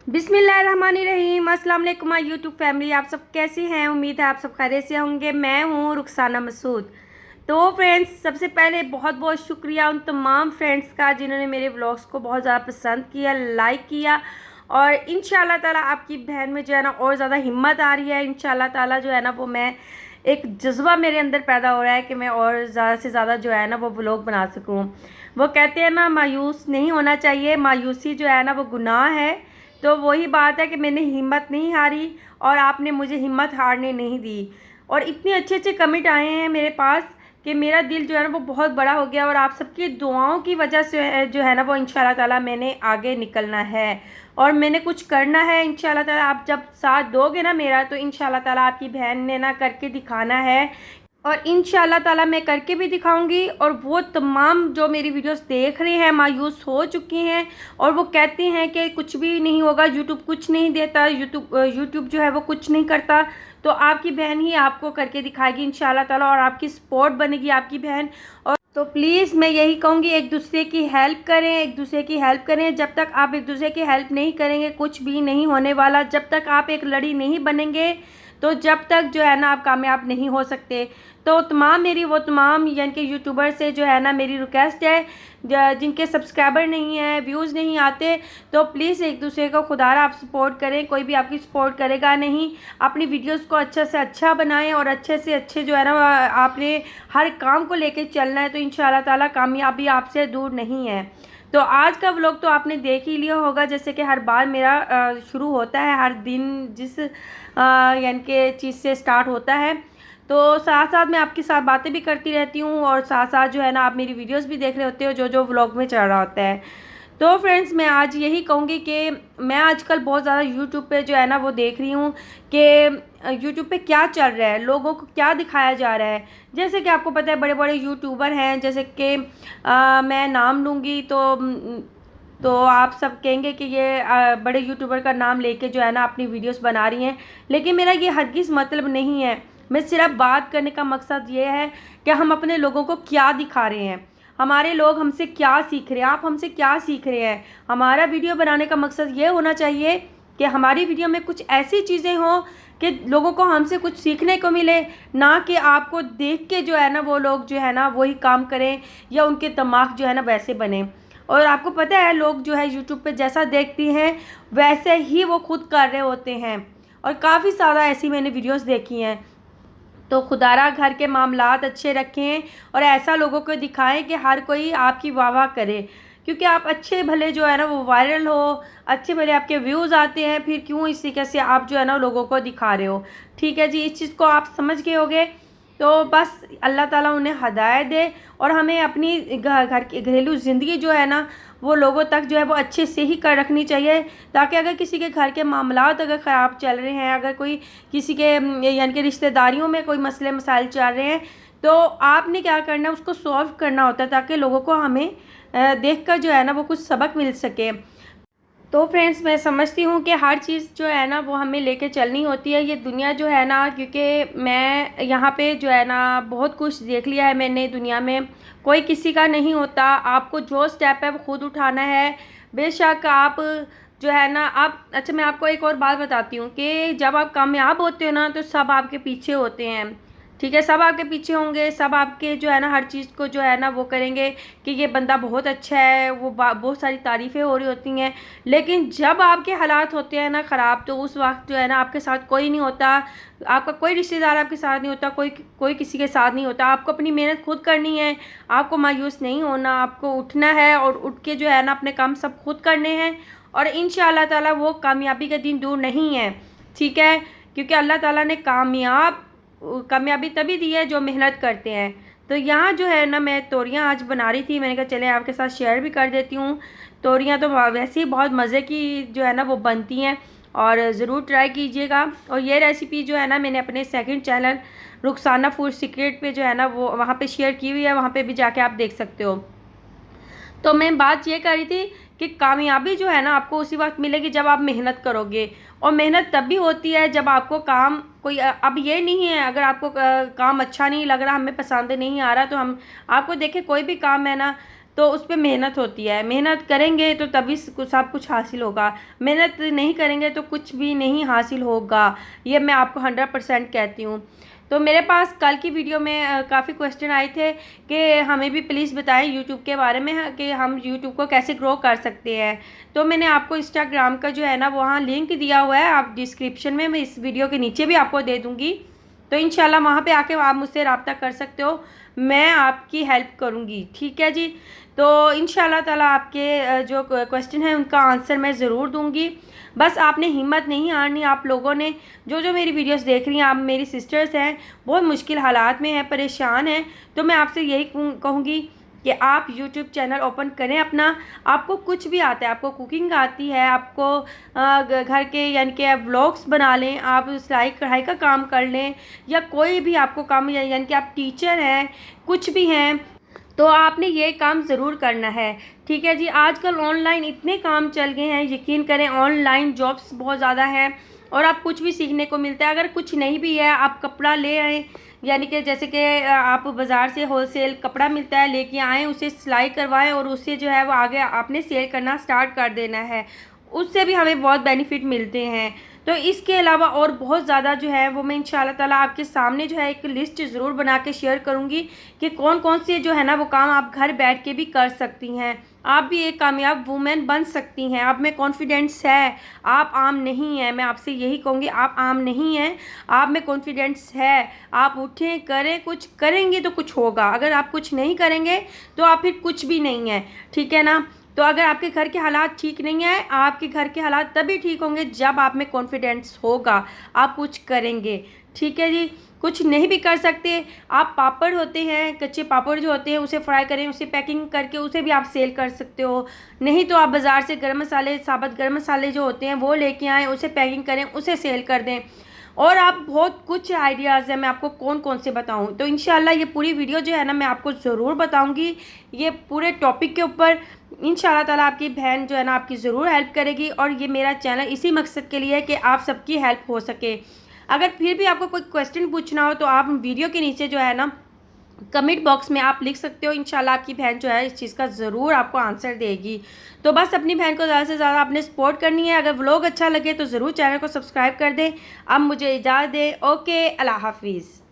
बिस्मिल्लाहिर्रहमानिर्रहीम। अस्सलाम वालेकुम माय यूट्यूब फैमिली। आप सब कैसे हैं? उम्मीद है आप सब खैरियत से होंगे। मैं हूँ रुखसाना मसूद। तो फ्रेंड्स, सबसे पहले बहुत बहुत शुक्रिया उन तमाम फ्रेंड्स का जिन्होंने मेरे व्लॉग्स को बहुत ज़्यादा पसंद किया, लाइक किया। और इंशाल्लाह ताला आपकी बहन में जो है ना और ज़्यादा हिम्मत आ रही है। इंशाल्लाह ताला जो है ना वो मैं एक जज्बा मेरे अंदर पैदा हो रहा है कि मैं और ज़्यादा से ज़्यादा जो है ना वो व्लॉग बना सकूँ। वो कहते हैं ना, मायूस नहीं होना चाहिए, मायूसी जो है ना वो गुनाह है। तो वही बात है कि मैंने हिम्मत नहीं हारी और आपने मुझे हिम्मत हारने नहीं दी। और इतने अच्छे अच्छे कमेंट आए हैं मेरे पास कि मेरा दिल जो है ना वो बहुत बड़ा हो गया। और आप सबकी दुआओं की वजह से जो है ना वो इंशाल्लाह ताला मैंने आगे निकलना है और मैंने कुछ करना है। इंशाल्लाह ताला आप जब साथ दोगे ना मेरा, तो इंशाल्लाह ताला आपकी बहन ने ना करके दिखाना है। और इंशाल्लाह ताला मैं करके भी दिखाऊंगी। और वो तमाम जो मेरी वीडियोस देख रहे हैं, मायूस हो चुकी हैं और वो कहते हैं कि कुछ भी नहीं होगा, यूट्यूब कुछ नहीं देता, यूट्यूब जो है वो कुछ नहीं करता, तो आपकी बहन ही आपको करके दिखाएगी इंशाल्लाह ताला। और आपकी सपोर्ट बनेगी आपकी बहन। और तो प्लीज़ मैं यही कहूँगी, एक दूसरे की हेल्प करें, एक दूसरे की हेल्प करें। जब तक आप एक दूसरे की हेल्प नहीं करेंगे कुछ भी नहीं होने वाला। जब तक आप एक लड़ी नहीं बनेंगे तो जब तक जो है ना आप कामयाब नहीं हो सकते। तो वो तमाम यानी कि यूट्यूबर से जो है ना मेरी रिक्वेस्ट है, जिनके सब्सक्राइबर नहीं है, व्यूज़ नहीं आते, तो प्लीज़ एक दूसरे को खुदारा आप सपोर्ट करें। कोई भी आपकी सपोर्ट करेगा नहीं। अपनी वीडियोस को अच्छे से अच्छा बनाएं और अच्छे से अच्छे जो है ना आपने हर काम को लेके चलना है। तो इंशाल्लाह ताला कामयाबी आपसे दूर नहीं है। तो आज का व्लॉग तो आपने देख ही लिया होगा। जैसे कि हर बार मेरा शुरू होता है, हर दिन जिस यानी कि चीज़ से स्टार्ट होता है। तो साथ साथ मैं आपके साथ बातें भी करती रहती हूँ और साथ साथ जो है ना आप मेरी वीडियोस भी देख रहे होते हो जो जो व्लॉग में चल रहा होता है। तो फ्रेंड्स, मैं आज यही कहूँगी कि मैं आजकल बहुत ज़्यादा यूट्यूब पे जो है ना वो देख रही हूँ कि यूट्यूब पे क्या चल रहा है, लोगों को क्या दिखाया जा रहा है। जैसे कि आपको पता है बड़े बड़े यूट्यूबर हैं, जैसे कि मैं नाम लूँगी तो आप सब कहेंगे कि ये बड़े यूट्यूबर का नाम लेके जो है ना अपनी वीडियोस बना रही हैं। लेकिन मेरा ये हरगिज़ मतलब नहीं है। मैं सिर्फ बात करने का मकसद ये है कि हम अपने लोगों को क्या दिखा रहे हैं, हमारे लोग हमसे क्या सीख रहे हैं, आप हमसे क्या सीख रहे हैं। हमारा वीडियो बनाने का मकसद ये होना चाहिए कि हमारी वीडियो में कुछ ऐसी चीज़ें हों कि लोगों को हमसे कुछ सीखने को मिले, ना कि आपको देख के जो है ना वो लोग जो है ना वही काम करें या उनके दिमाग जो है ना वैसे बने। और आपको पता है लोग जो है यूट्यूब पे जैसा देखती हैं वैसे ही वो खुद कर रहे होते हैं। और काफ़ी ज़्यादा ऐसी मैंने वीडियोस देखी हैं। तो खुदारा घर के मामलात अच्छे रखें और ऐसा लोगों को दिखाएं कि हर कोई आपकी वाह वाह करे। क्योंकि आप अच्छे भले जो है ना वो वायरल हो, अच्छे भले आपके व्यूज़ आते हैं, फिर क्यों इस तरीके से आप जो है ना लोगों को दिखा रहे हो। ठीक है जी, इस चीज़ को आप समझ गए होगे। तो बस अल्लाह ताला उन्हें हदायत दे और हमें अपनी घर की घरेलू ज़िंदगी जो है ना वो लोगों तक जो है वो अच्छे से ही कर रखनी चाहिए। ताकि अगर किसी के घर के मामलात अगर ख़राब चल रहे हैं, अगर कोई किसी के यानी कि रिश्तेदारियों में कोई मसले मसाइल चल रहे हैं, तो आपने क्या करना है उसको सॉल्व करना होता है ताकि लोगों को हमें देख कर जो है ना वो कुछ सबक मिल सके। तो फ्रेंड्स, मैं समझती हूँ कि हर चीज़ जो है ना वो हमें लेके चलनी होती है। ये दुनिया जो है ना, क्योंकि मैं यहाँ पे जो है ना बहुत कुछ देख लिया है मैंने दुनिया में। कोई किसी का नहीं होता। आपको जो स्टेप है वो खुद उठाना है। बेशक आप जो है ना आप अच्छा, मैं आपको एक और बात बताती हूँ कि जब आप कामयाब होते हो ना तो सब आपके पीछे होते हैं। ठीक है, सब आपके पीछे होंगे, सब आपके जो है ना हर चीज़ को जो है ना वो करेंगे कि ये बंदा बहुत अच्छा है, वो बहुत सारी तारीफ़ें हो रही होती हैं। लेकिन जब आपके हालात होते हैं ना ख़राब, तो उस वक्त जो है ना आपके साथ कोई नहीं होता। आपका कोई रिश्तेदार आपके साथ नहीं होता, कोई कोई किसी के साथ नहीं होता। आपको अपनी मेहनत खुद करनी है। आपको मायूस नहीं होना, आपको उठना है और उठ के जो है ना अपने काम सब खुद करने हैं। और इंशाअल्लाह ताला वो कामयाबी का दिन दूर नहीं है। ठीक है, क्योंकि अल्लाह ताला ने कामयाबी तभी दी है जो मेहनत करते हैं। तो यहाँ जो है ना मैं तोरियाँ आज बना रही थी, मैंने कहा चले आपके साथ शेयर भी कर देती हूँ। तोरियाँ तो वैसे ही बहुत मज़े की जो है ना वो बनती हैं और ज़रूर ट्राई कीजिएगा। और ये रेसिपी जो है ना मैंने अपने second channel Rukhsana food secret पे जो है ना वो वहाँ पे शेयर की हुई है, वहाँ पे भी जाके आप देख सकते हो। तो मैं बात ये कर रही थी कि कामयाबी जो है ना आपको उसी वक्त मिलेगी जब आप मेहनत करोगे। और मेहनत तब भी होती है जब आपको काम कोई अब ये नहीं है अगर आपको काम अच्छा नहीं लग रहा, हमें पसंद नहीं आ रहा, तो हम आपको देखें कोई भी काम है ना, तो उस पर मेहनत होती है, मेहनत करेंगे तो तभी सब कुछ हासिल होगा, मेहनत नहीं करेंगे तो कुछ भी नहीं हासिल होगा, ये मैं आपको 100% कहती हूँ। तो मेरे पास कल की वीडियो में काफ़ी क्वेश्चन आए थे कि हमें भी प्लीज़ बताएं यूट्यूब के बारे में कि हम यूट्यूब को कैसे ग्रो कर सकते हैं। तो मैंने आपको इंस्टाग्राम का जो है ना वहाँ लिंक दिया हुआ है, आप डिस्क्रिप्शन में मैं इस वीडियो के नीचे भी आपको दे दूँगी। तो इंशाल्लाह वहाँ पे आके आप मुझसे रब्ता कर सकते हो, मैं आपकी हेल्प करूँगी, ठीक है जी। तो इंशाल्लाह ताला आपके जो क्वेश्चन है उनका आंसर मैं ज़रूर दूँगी। बस आपने हिम्मत नहीं हारनी। आप लोगों ने जो मेरी वीडियोस देख रही हैं, आप मेरी सिस्टर्स हैं, बहुत मुश्किल हालात में हैं, परेशान हैं, तो मैं आपसे यही कहूँगी कि आप यूट्यूब चैनल ओपन करें अपना। आपको कुछ भी आता है, आपको कुकिंग आती है, आपको घर के यानी कि आप व्लॉग्स बना लें, आप सिलाई कढ़ाई का काम कर लें, या कोई भी आपको काम यानी कि आप टीचर हैं, कुछ भी हैं, तो आपने ये काम ज़रूर करना है, ठीक है जी। आजकल ऑनलाइन इतने काम चल गए हैं, यकीन करें ऑनलाइन जॉब्स बहुत ज़्यादा हैं और आप कुछ भी सीखने को मिलता है। अगर कुछ नहीं भी है, आप कपड़ा ले आएँ, यानी कि जैसे कि आप बाज़ार से होलसेल कपड़ा मिलता है, लेके आएँ, उसे सिलाई करवाएं और उससे जो है वो आगे आपने सेल करना स्टार्ट कर देना है, उससे भी हमें बहुत बेनिफिट मिलते हैं। तो इसके अलावा और बहुत ज़्यादा जो है वो मैं इंशाल्लाह ताला आपके सामने जो है एक लिस्ट ज़रूर बना के शेयर करूँगी कि कौन कौन से जो है ना वो काम आप घर बैठ के भी कर सकती हैं। आप भी एक कामयाब वूमेन बन सकती हैं। आप में कॉन्फिडेंस है, आप आम नहीं हैं, मैं आपसे यही कहूँगी, आप आम नहीं हैं, आप में कॉन्फिडेंस है। आप उठें, करें, कुछ करेंगे तो कुछ होगा। अगर आप कुछ नहीं करेंगे तो आप फिर कुछ भी नहीं हैं, ठीक है ना। तो अगर आपके घर के हालात ठीक नहीं हैं, आपके घर के हालात तभी ठीक होंगे जब आप में कॉन्फिडेंस होगा, आप कुछ करेंगे, ठीक है जी। कुछ नहीं भी कर सकते, आप पापड़ होते हैं, कच्चे पापड़ जो होते हैं उसे फ्राई करें, उसे पैकिंग करके उसे भी आप सेल कर सकते हो। नहीं तो आप बाज़ार से गर्म मसाले, साबुत गर्म मसाले जो होते हैं वो लेके आएँ, उसे पैकिंग करें, उसे सेल कर दें। और आप बहुत कुछ आइडियाज़ हैं, मैं आपको कौन कौन से बताऊं। तो इंशाल्लाह ये पूरी वीडियो जो है ना मैं आपको ज़रूर बताऊंगी, ये पूरे टॉपिक के ऊपर। इंशाल्लाह ताला आपकी बहन जो है ना आपकी ज़रूर हेल्प करेगी, और ये मेरा चैनल इसी मकसद के लिए है कि आप सबकी हेल्प हो सके। अगर फिर भी आपको कोई क्वेश्चन पूछना हो तो आप वीडियो के नीचे जो है ना कमेंट बॉक्स में आप लिख सकते हो। इंशाल्लाह आपकी बहन जो है इस चीज़ का ज़रूर आपको आंसर देगी। तो बस अपनी बहन को ज़्यादा से ज़्यादा आपने सपोर्ट करनी है। अगर व्लॉग अच्छा लगे तो ज़रूर चैनल को सब्सक्राइब कर दें। अब मुझे इजाज़त दें। ओके, अल्लाह हाफिज़।